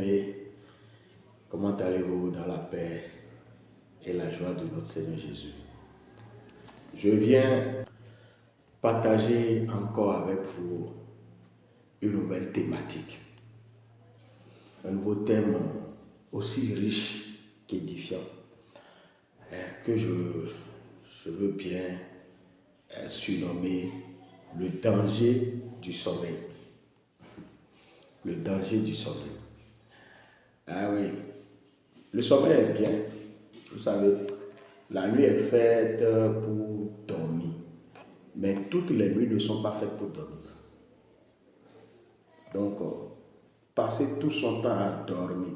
bien-aimés, comment allez-vous dans la paix et la joie de notre Seigneur Jésus? Je viens partager encore avec vous une nouvelle thématique, un nouveau thème aussi riche qu'édifiant, que je veux bien surnommer le danger du sommeil. Le danger du sommeil. Ah oui, le sommeil est bien. Vous savez, la nuit est faite pour dormir. Mais toutes les nuits ne sont pas faites pour dormir. Donc, passer tout son temps à dormir,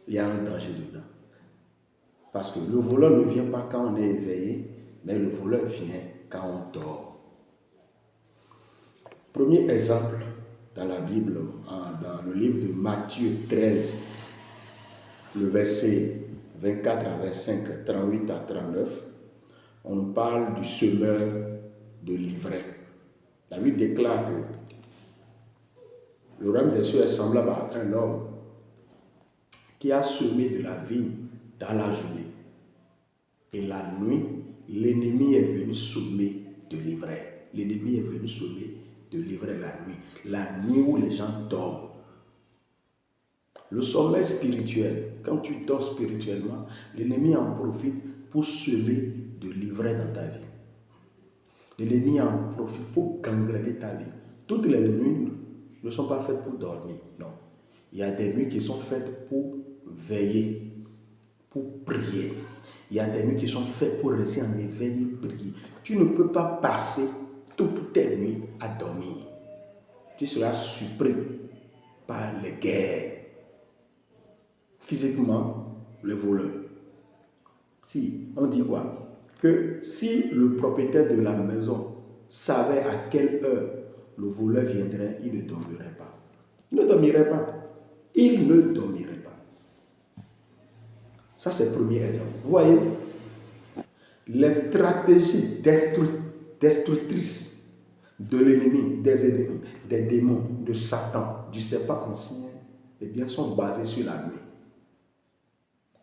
il y a un danger dedans. Parce que le voleur ne vient pas quand on est éveillé, mais le voleur vient quand on dort. Premier exemple dans la Bible, dans le livre de Matthieu 13, le verset 24 à 25, 38 à 39, on nous parle du semeur de l'ivraie. La Bible déclare que le royaume des cieux est semblable à un homme qui a semé de la vigne dans la journée. Et la nuit, l'ennemi est venu semer de l'ivraie. L'ennemi est venu semer de l'ivraie la nuit où les gens dorment. Le sommeil spirituel, quand tu dors spirituellement, l'ennemi en profite pour semer de l'ivraie dans ta vie. L'ennemi en profite pour gangréner ta vie. Toutes les nuits ne sont pas faites pour dormir, non. Il y a des nuits qui sont faites pour veiller, pour prier. Il y a des nuits qui sont faites pour rester en éveil et prier. Tu ne peux pas passer toutes tes nuits à dormir. Tu seras surpris par les guerres. Physiquement, les voleurs. Si, on dit quoi? Que si le propriétaire de la maison savait à quelle heure le voleur viendrait, il ne dormirait pas. Il ne dormirait pas. Il ne dormirait pas. Ça, c'est le premier exemple. Vous voyez, les stratégies destructrices de l'ennemi, des ennemis, des démons, de Satan, du serpent ancien, eh bien, sont basées sur la nuit.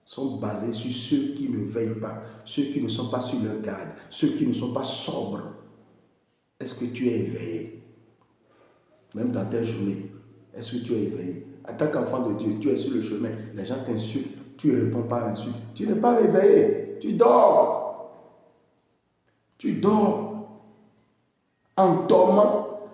Sont basées sur ceux qui ne veillent pas, ceux qui ne sont pas sur leur garde, ceux qui ne sont pas sobres. Est-ce que tu es éveillé? Même dans tes journées, est-ce que tu es éveillé? En tant qu'enfant de Dieu, tu es sur le chemin, les gens t'insultent, tu ne réponds pas à l'insulte. Tu n'es pas éveillé, tu dors. Tu dors. En dormant,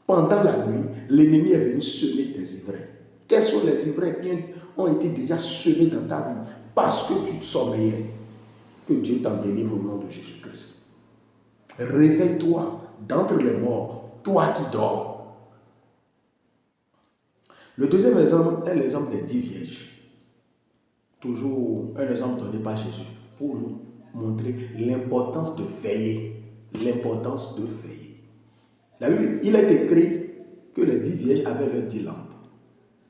pendant la nuit, l'ennemi est venu semer des ivraies. Quels sont les ivraies qui ont été déjà semés dans ta vie parce que tu te sommeillais? Que Dieu t'en délivre au nom de Jésus-Christ. Réveille-toi d'entre les morts, toi qui dors. Le deuxième exemple est l'exemple des 10 vierges. Toujours un exemple donné par Jésus pour nous montrer l'importance de veiller. L'importance de veiller. La Bible, il est écrit que les 10 vierges avaient leurs 10 lampes.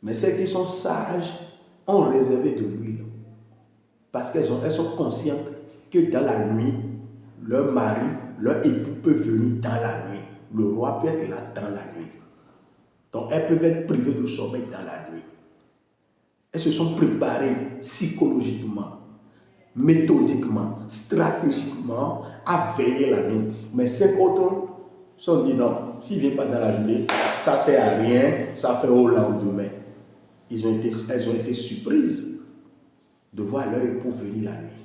Mais celles qui sont sages ont réservé de l'huile. Parce qu'elles sont conscientes que dans la nuit, leur mari, leur époux peut venir dans la nuit. Le roi peut être là dans la nuit. Donc elles peuvent être privées de sommeil dans la nuit. Elles se sont préparées psychologiquement, méthodiquement, stratégiquement à veiller la nuit. Mais 5 autres se sont dit non, s'il ne vient pas dans la journée, ça ne sert à rien, ça fait au lendemain. Elles ont été surprises de voir leur époux venir la nuit,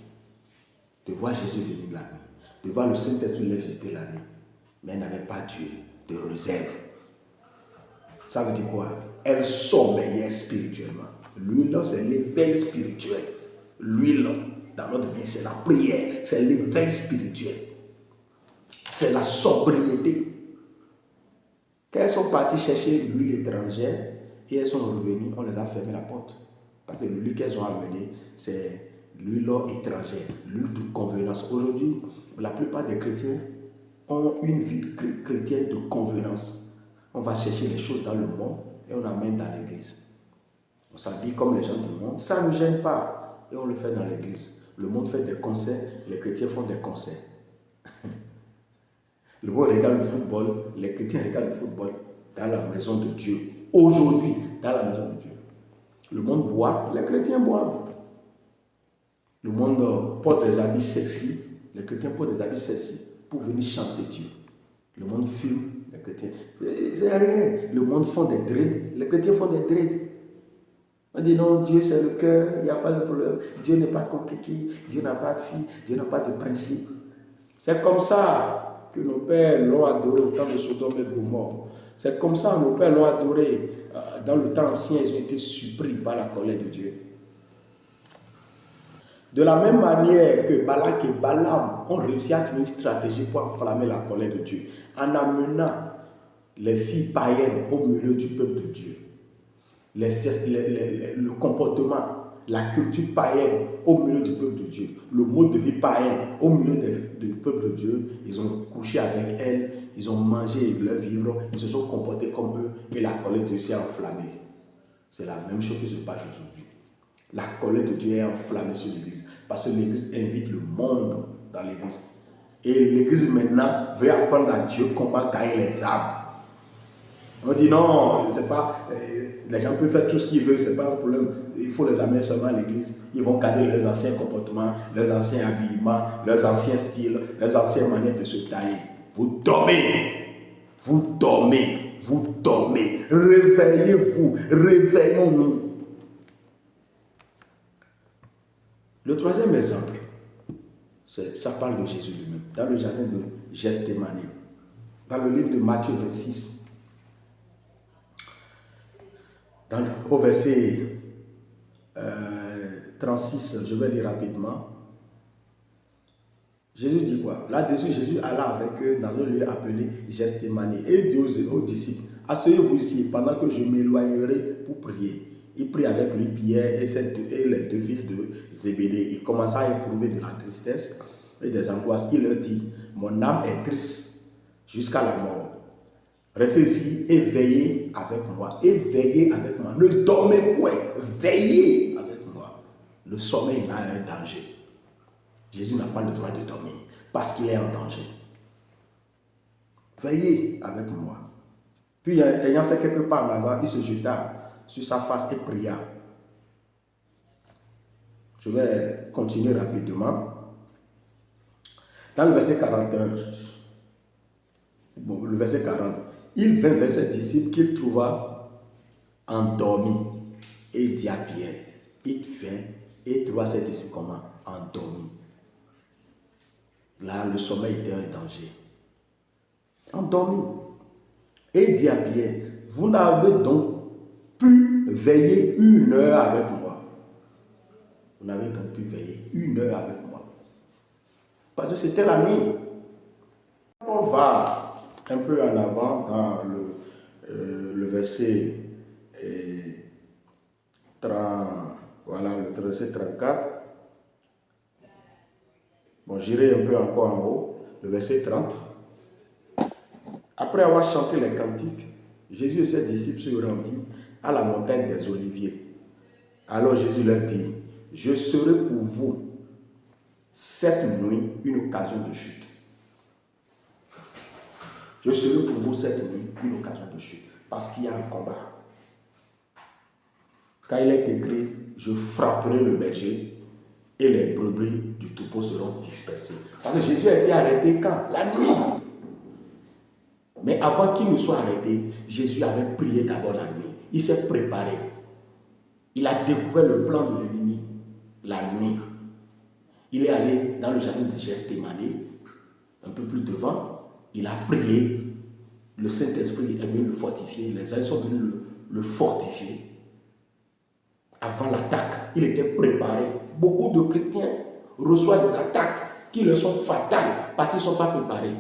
de voir Jésus venir la nuit, de voir le Saint-Esprit les visiter la nuit. Mais elles n'avaient pas Dieu de réserve. Ça veut dire quoi? Elles sommeillaient spirituellement. L'huile, c'est l'éveil spirituel. L'huile, dans notre vie, c'est la prière, c'est l'éveil spirituel. C'est la sobriété. Quand elles sont parties chercher l'huile étrangère et elles sont revenues, on les a fermé la porte. Parce que l'huile qu'elles ont amenée, c'est l'huile étrangère, l'huile de convenance. Aujourd'hui, la plupart des chrétiens ont une vie chrétienne de convenance. On va chercher les choses dans le monde et on amène dans l'église. On s'habille comme les gens du monde. Ça ne nous gêne pas et on le fait dans l'église. Le monde fait des concerts, les chrétiens font des concerts. Le monde regarde le football, les chrétiens regardent le football dans la maison de Dieu. Aujourd'hui, dans la maison de Dieu. Le monde boit, les chrétiens boivent. Le monde porte des habits sexy, les chrétiens portent des habits sexy pour venir chanter Dieu. Le monde fume, les chrétiens. C'est rien. Le monde font des dreads, les chrétiens font des dreads. On dit non, Dieu c'est le cœur, il n'y a pas de problème. Dieu n'est pas compliqué, Dieu n'a pas de si, Dieu n'a pas de principe. C'est comme ça que nos pères l'ont adoré au temps de Sodome et Gomorrhe. C'est comme ça que nos pères l'ont adoré. Dans le temps ancien, ils ont été surpris par la colère de Dieu. De la même manière que Balak et Balaam ont réussi à trouver une stratégie pour enflammer la colère de Dieu, en amenant les filles païennes au milieu du peuple de Dieu. Le comportement, la culture païenne au milieu du peuple de Dieu, le mode de vie païen au milieu du peuple de Dieu, ils ont couché avec elles, ils ont mangé leur vivre, ils se sont comportés comme eux et la colère de Dieu s'est enflammée. C'est la même chose qui se passe aujourd'hui. La colère de Dieu est enflammée sur l'église parce que l'église invite le monde dans l'église. Et l'église maintenant veut apprendre à Dieu comment gagner les âmes. On dit non, c'est pas, les gens peuvent faire tout ce qu'ils veulent, c'est pas un problème. Il faut les amener seulement à l'église. Ils vont garder leurs anciens comportements, leurs anciens habillements, leurs anciens styles, leurs anciennes manières de se tailler. Vous dormez, vous dormez, vous dormez. Réveillez-vous, réveillons-nous. Le troisième exemple, ça parle de Jésus lui-même, dans le jardin de Gethsémani, dans le livre de Matthieu 26. Au verset 36, je vais lire rapidement. Jésus dit quoi? Là-dessus, Jésus alla avec eux dans un lieu appelé Gethsémani et dit aux disciples, asseyez-vous ici pendant que je m'éloignerai pour prier. Il prit avec lui Pierre et les deux fils de Zébédée. Il commença à éprouver de la tristesse et des angoisses. Il leur dit, mon âme est triste jusqu'à la mort. Restez ici et veillez avec moi. Et veillez avec moi. Ne dormez point. Veillez avec moi. Le sommeil a un danger. Jésus n'a pas le droit de dormir parce qu'il est en danger. Veillez avec moi. Puis, ayant fait quelques pas en avant, il se jeta sur sa face et pria. Je vais continuer rapidement. Dans le verset 41, le verset 40, il vint vers ses disciples qu'il trouva endormis et dit à Pierre, il vint et trouva ses disciples comment? Endormis. Là, le sommeil était un danger. Endormis. Et dit à Pierre, vous n'avez donc pu veiller 1 heure avec moi. Vous n'avez donc pu veiller 1 heure avec moi. Parce que c'était la nuit. On va un peu en avant dans le verset 30, voilà, le verset 34. Bon, j'irai un peu encore en haut, le verset 30. Après avoir chanté les cantiques, Jésus et ses disciples se rendirent à la montagne des Oliviers. Alors Jésus leur dit, je serai pour vous cette nuit une occasion de chute. Je serai pour vous cette nuit une occasion de chute. Parce qu'il y a un combat. Quand il est écrit, je frapperai le berger et les brebis du troupeau seront dispersées. Parce que Jésus a été arrêté quand? La nuit. Mais avant qu'il ne soit arrêté, Jésus avait prié d'abord la nuit. Il s'est préparé. Il a découvert le plan de l'ennemi la nuit. Il est allé dans le jardin de Gethsémani, un peu plus devant. Il a prié. Le Saint-Esprit est venu le fortifier. Les anges sont venus le fortifier. Avant l'attaque, il était préparé. Beaucoup de chrétiens reçoivent des attaques qui leur sont fatales parce qu'ils ne sont pas préparés.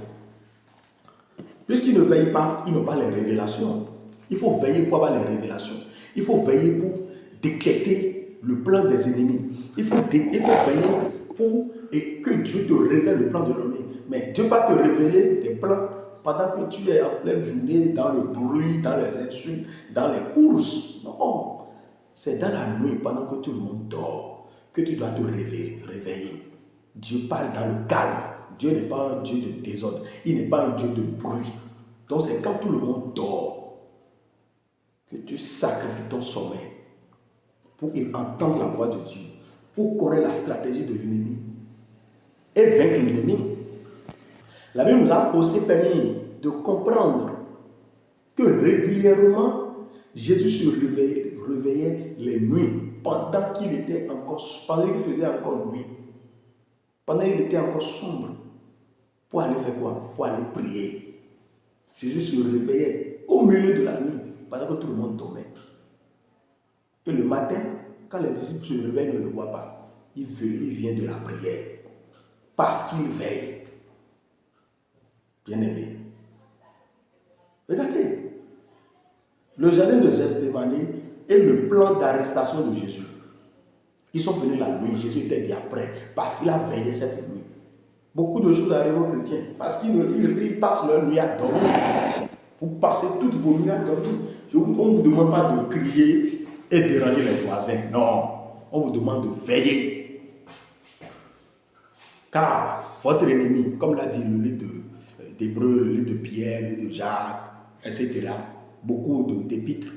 Puisqu'ils ne veillent pas, ils n'ont pas les révélations. Il faut veiller pour avoir les révélations. Il faut veiller pour détecter le plan des ennemis. Il faut veiller pour que Dieu te révèle le plan de l'ennemi. Mais Dieu ne va pas te révéler des plans pendant que tu es en pleine journée, dans le bruit, dans les insultes, dans les courses. Non. C'est dans la nuit, pendant que tout le monde dort, que tu dois te réveiller. Dieu parle dans le calme. Dieu n'est pas un Dieu de désordre. Il n'est pas un Dieu de bruit. Donc c'est quand tout le monde dort. que tu sacrifies ton sommeil pour entendre la voix de Dieu, pour connaître la stratégie de l'ennemi et vaincre l'ennemi. La Bible nous a aussi permis de comprendre que régulièrement, Jésus se réveillait les nuits pendant qu'il était encore, pendant qu'il faisait encore nuit, pendant qu'il était encore sombre, pour aller faire quoi? Pour aller prier. Jésus se réveillait au milieu de la nuit, pendant que tout le monde dormait. Et le matin, quand les disciples se réveillent, ne le voient pas. Il vient de la prière, parce qu'il veille. Bien aimé. Regardez, le jardin de Gethsémani est le plan d'arrestation de Jésus. Ils sont venus la nuit, Jésus était déjà prêt, parce qu'il a veillé cette nuit. Beaucoup de choses arrivent aux chrétiens, parce qu'ils passent leur nuit à dormir. Vous passez toutes vos nuits à dormir. On ne vous demande pas de crier et déranger les voisins. Non, on vous demande de veiller. Car votre ennemi, comme l'a dit le livre d'Hébreux, le livre de Pierre, le livre de Jacques, etc., beaucoup d'épîtres,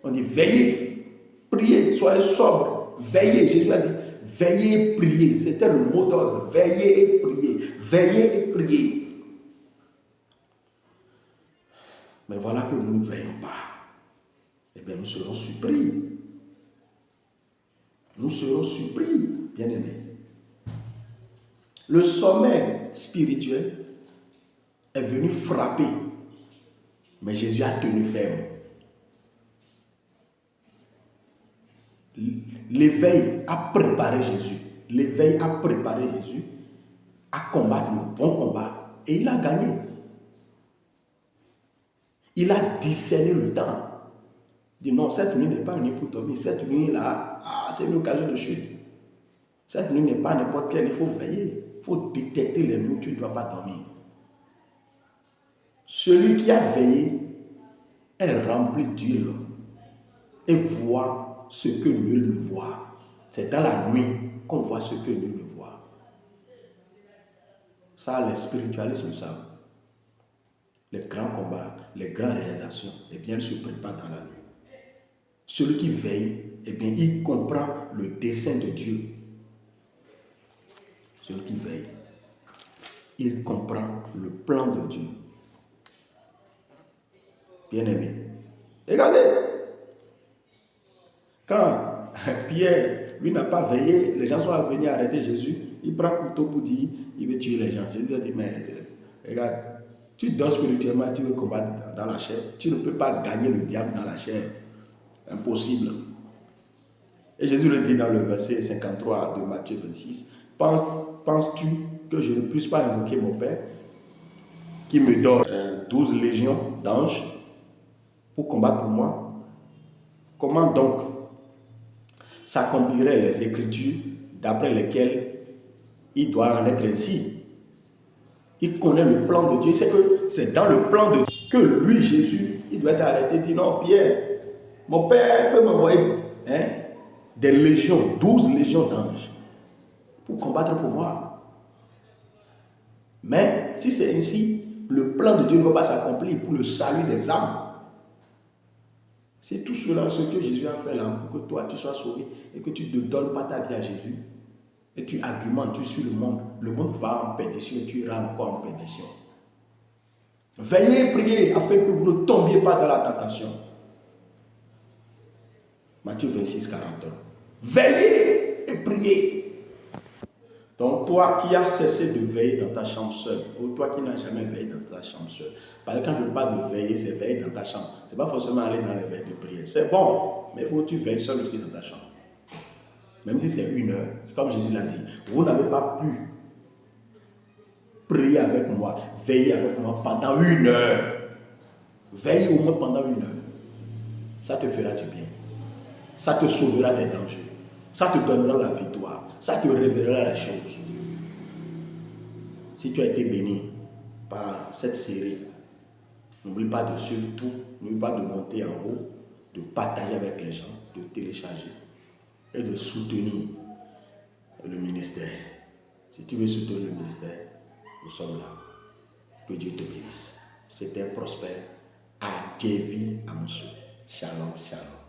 on dit veillez, priez, soyez sobres, veillez. Jésus a dit veillez et priez. C'était le mot d'ordre, veillez et priez, veillez et priez. Mais voilà que nous ne veillons pas. Eh bien, nous serons surpris. Nous serons surpris, bien aimés. Le sommeil spirituel est venu frapper, mais Jésus a tenu ferme. L'éveil a préparé Jésus. L'éveil a préparé Jésus à combattre le bon combat. Et il a gagné. Il a discerné le temps. Il dit non, cette nuit n'est pas une nuit pour dormir. Cette nuit-là, c'est une occasion de chute. Cette nuit n'est pas n'importe quelle, il faut veiller. Il faut détecter les nuits où tu ne dois pas dormir. Celui qui a veillé est rempli d'huile et voit ce que nul ne voit. C'est dans la nuit qu'on voit ce que nul ne voit. Ça, les spiritualistes le savent. Les grands combats, les grandes réalisations, eh bien, ils se préparent dans la nuit. Celui qui veille, eh bien, il comprend le dessein de Dieu. Celui qui veille, il comprend le plan de Dieu. Bien-aimé, regardez, quand Pierre, lui, n'a pas veillé, les gens sont venus arrêter Jésus, il prend un couteau pour dire, il veut tuer les gens. Jésus a dit, mais regarde, tu dors spirituellement, tu veux combattre dans la chair, tu ne peux pas gagner le diable dans la chair. Impossible. Et Jésus le dit dans le verset 53 de Matthieu 26, penses-tu que je ne puisse pas invoquer mon Père qui me donne 12 légions d'anges pour combattre pour moi? Comment donc s'accompliraient les Écritures d'après lesquelles il doit en être ainsi? Il connaît le plan de Dieu. Il sait que c'est dans le plan de Dieu que lui, Jésus, il doit être arrêté. Il dit non, Pierre, mon Père peut m'envoyer des légions, 12 légions d'anges pour combattre pour moi. Mais si c'est ainsi, le plan de Dieu ne va pas s'accomplir pour le salut des âmes. C'est tout cela ce que Jésus a fait là pour que toi tu sois sauvé et que tu ne donnes pas ta vie à Jésus. Et tu argumentes, tu suis le monde va en perdition et tu iras encore en perdition. Veillez et priez afin que vous ne tombiez pas dans la tentation. Matthieu 26, 41. Veillez et priez. Donc toi qui as cessé de veiller dans ta chambre seule, ou toi qui n'as jamais veillé dans ta chambre seule. Parce que quand je parle de veiller, c'est veiller dans ta chambre. Ce n'est pas forcément aller dans les veilles de prière. C'est bon, mais il faut que tu veilles seul aussi dans ta chambre. Même si c'est 1 heure, comme Jésus l'a dit, vous n'avez pas pu prier avec moi, veiller avec moi pendant 1 heure. Veille au moins pendant 1 heure. Ça te fera du bien. Ça te sauvera des dangers. Ça te donnera la victoire. Ça te révélera les choses. Si tu as été béni par cette série, n'oublie pas de suivre tout. N'oublie pas de monter en haut, de partager avec les gens, de télécharger et de soutenir le ministère. Si tu veux soutenir le ministère, nous sommes là. Que Dieu te bénisse. C'était Prospère à Jévi Amousou. Shalom, shalom.